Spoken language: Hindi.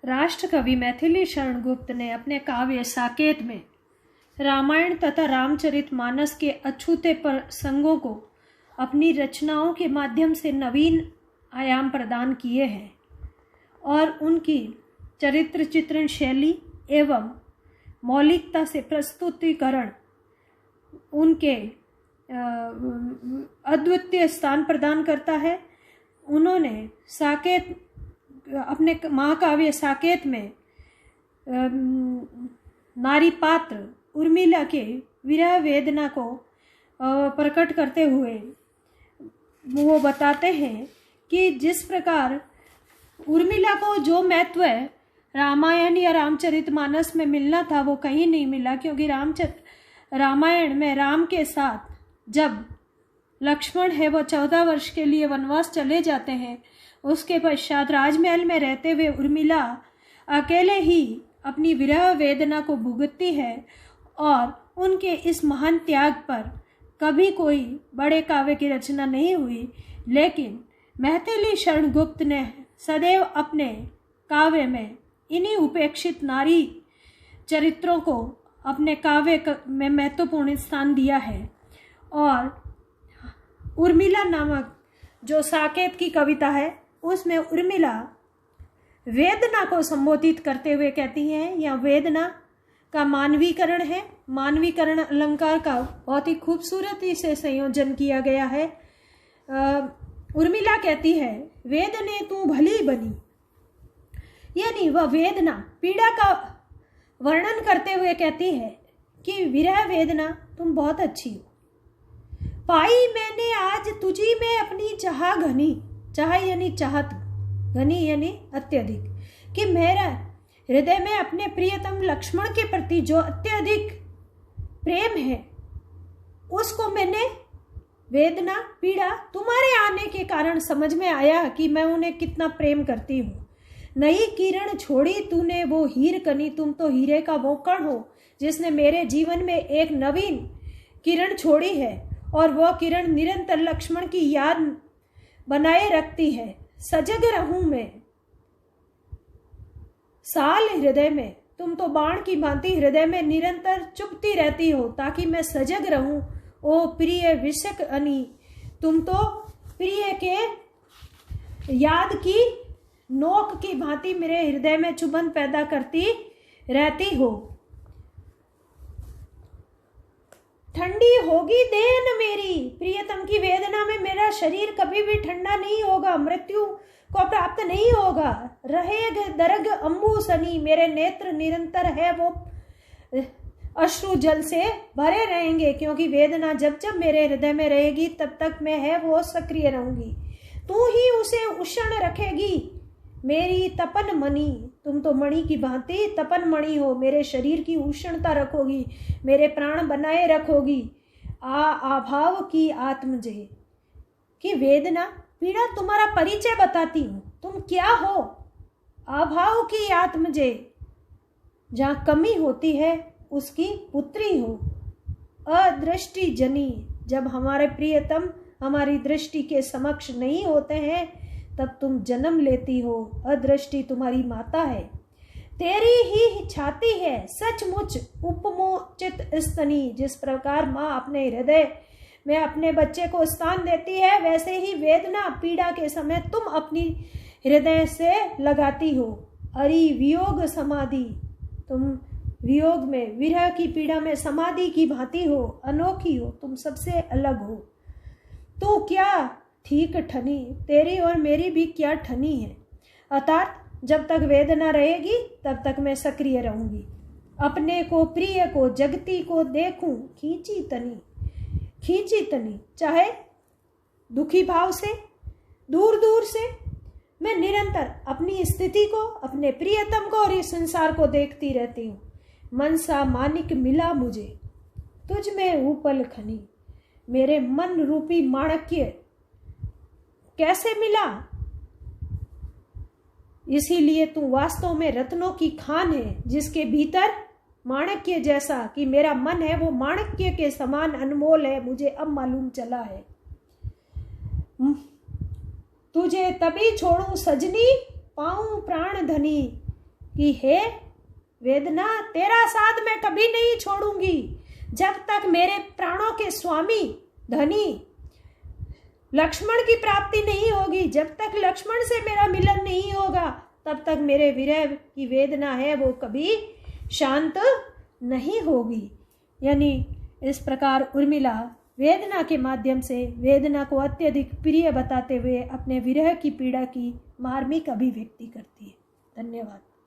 राष्ट्रकवि मैथिली शरण गुप्त ने अपने काव्य साकेत में रामायण तथा रामचरितमानस के अछूते प्रसंगों को अपनी रचनाओं के माध्यम से नवीन आयाम प्रदान किए हैं और उनकी चरित्र चित्रण शैली एवं मौलिकता से प्रस्तुतिकरण उनके अद्वितीय स्थान प्रदान करता है। उन्होंने साकेत अपने महाकाव्य साकेत में नारी पात्र उर्मिला के विरह वेदना को प्रकट करते हुए वो बताते हैं कि जिस प्रकार उर्मिला को जो महत्व रामायण या रामचरितमानस में मिलना था वो कहीं नहीं मिला, क्योंकि रामायण में राम के साथ जब लक्ष्मण है वो 14 वर्ष के लिए वनवास चले जाते हैं, उसके पश्चात राजमहल में रहते हुए उर्मिला अकेले ही अपनी विरह वेदना को भुगतती है और उनके इस महान त्याग पर कभी कोई बड़े काव्य की रचना नहीं हुई। लेकिन मैथिली शरण गुप्त ने सदैव अपने काव्य में इन्हीं उपेक्षित नारी चरित्रों को अपने काव्य में महत्वपूर्ण स्थान दिया है। और उर्मिला नामक जो साकेत की कविता है उसमें उर्मिला वेदना को संबोधित करते हुए कहती हैं, या वेदना का मानवीकरण है। मानवीकरण अलंकार का बहुत ही खूबसूरती से संयोजन किया गया है। उर्मिला कहती है, वेदने तू भली बनी, यानी वह वेदना पीड़ा का वर्णन करते हुए कहती है कि विरह वेदना तुम बहुत अच्छी हो। पाई मैंने आज तुझी में अपनी चाह घनी, चाह यानी चाहत, घनी यानी अत्यधिक, कि मेरा हृदय में अपने प्रियतम लक्ष्मण के प्रति जो अत्यधिक प्रेम है उसको मैंने वेदना पीड़ा तुम्हारे आने के कारण समझ में आया कि मैं उन्हें कितना प्रेम करती हूँ। नई किरण छोड़ी तूने वो हीर कनी, तुम तो हीरे का वो कण हो जिसने मेरे जीवन में एक नवीन किरण छोड़ी है और वह किरण निरंतर लक्ष्मण की याद बनाए रखती है। सजग रहूं मैं साल हृदय में, तुम तो बाण की भांति हृदय में निरंतर चुभती रहती हो ताकि मैं सजग रहूं। ओ प्रिय विषक अनी, तुम तो प्रिय के याद की नोक की भांति मेरे हृदय में चुभन पैदा करती रहती हो। ठंडी होगी देन मेरी, प्रियतम की वेदना में मेरा शरीर कभी भी ठंडा नहीं होगा, मृत्यु को प्राप्त नहीं होगा। रहेग दरग अंबु सनी, मेरे नेत्र निरंतर है वो अश्रु जल से भरे रहेंगे, क्योंकि वेदना जब जब मेरे हृदय में रहेगी तब तक मैं है वो सक्रिय रहूंगी। तू ही उसे उष्ण रखेगी मेरी तपन मणि, तुम तो मणि की भांति तपन मणि हो, मेरे शरीर की उष्णता रखोगी, मेरे प्राण बनाए रखोगी। आभाव की आत्मजे, कि वेदना पीड़ा तुम्हारा परिचय बताती हूं, तुम क्या हो। अभाव की आत्मजे, जहाँ कमी होती है उसकी पुत्री हो। अदृष्टि जनी, जब हमारे प्रियतम हमारी दृष्टि के समक्ष नहीं होते हैं तब तुम जन्म लेती हो। अदृष्टि तुम्हारी माता है, तेरी ही छाती है सचमुच उपमोचित स्तनी। जिस प्रकार माँ अपने हृदय में अपने बच्चे को स्थान देती है, वैसे ही वेदना पीड़ा के समय तुम अपनी हृदय से लगाती हो। अरि वियोग समाधि, तुम वियोग में विरह की पीड़ा में समाधि की भांति हो, अनोखी हो, तुम सबसे अलग हो। तू क्या ठीक ठनी, तेरी और मेरी भी क्या ठनी है। अर्थात जब तक वेदना रहेगी तब तक मैं सक्रिय रहूंगी। अपने को प्रिय को जगती को देखूं खींची तनी, खींची तनी, चाहे दुखी भाव से दूर दूर से मैं निरंतर अपनी स्थिति को, अपने प्रियतम को और इस संसार को देखती रहती हूँ। मन सा मानिक मिला मुझे, तुझ में उपल खनी, मेरे मन रूपी माणक्य कैसे मिला। इसीलिए तू वास्तव में रत्नों की खान है, जिसके भीतर माणक्य जैसा कि मेरा मन है वो माणक्य के समान अनमोल है, मुझे अब मालूम चला है। तुझे तभी छोड़ू सजनी, पाऊं प्राण धनी, कि हे वेदना, तेरा साथ मैं कभी नहीं छोड़ूंगी। जब तक मेरे प्राणों के स्वामी धनी लक्ष्मण की प्राप्ति नहीं होगी, जब तक लक्ष्मण से मेरा मिलन नहीं होगा, तब तक मेरे विरह की वेदना है वो कभी शांत नहीं होगी। यानी इस प्रकार उर्मिला वेदना के माध्यम से वेदना को अत्यधिक प्रिय बताते हुए अपने विरह की पीड़ा की मार्मिक अभिव्यक्ति करती है। धन्यवाद।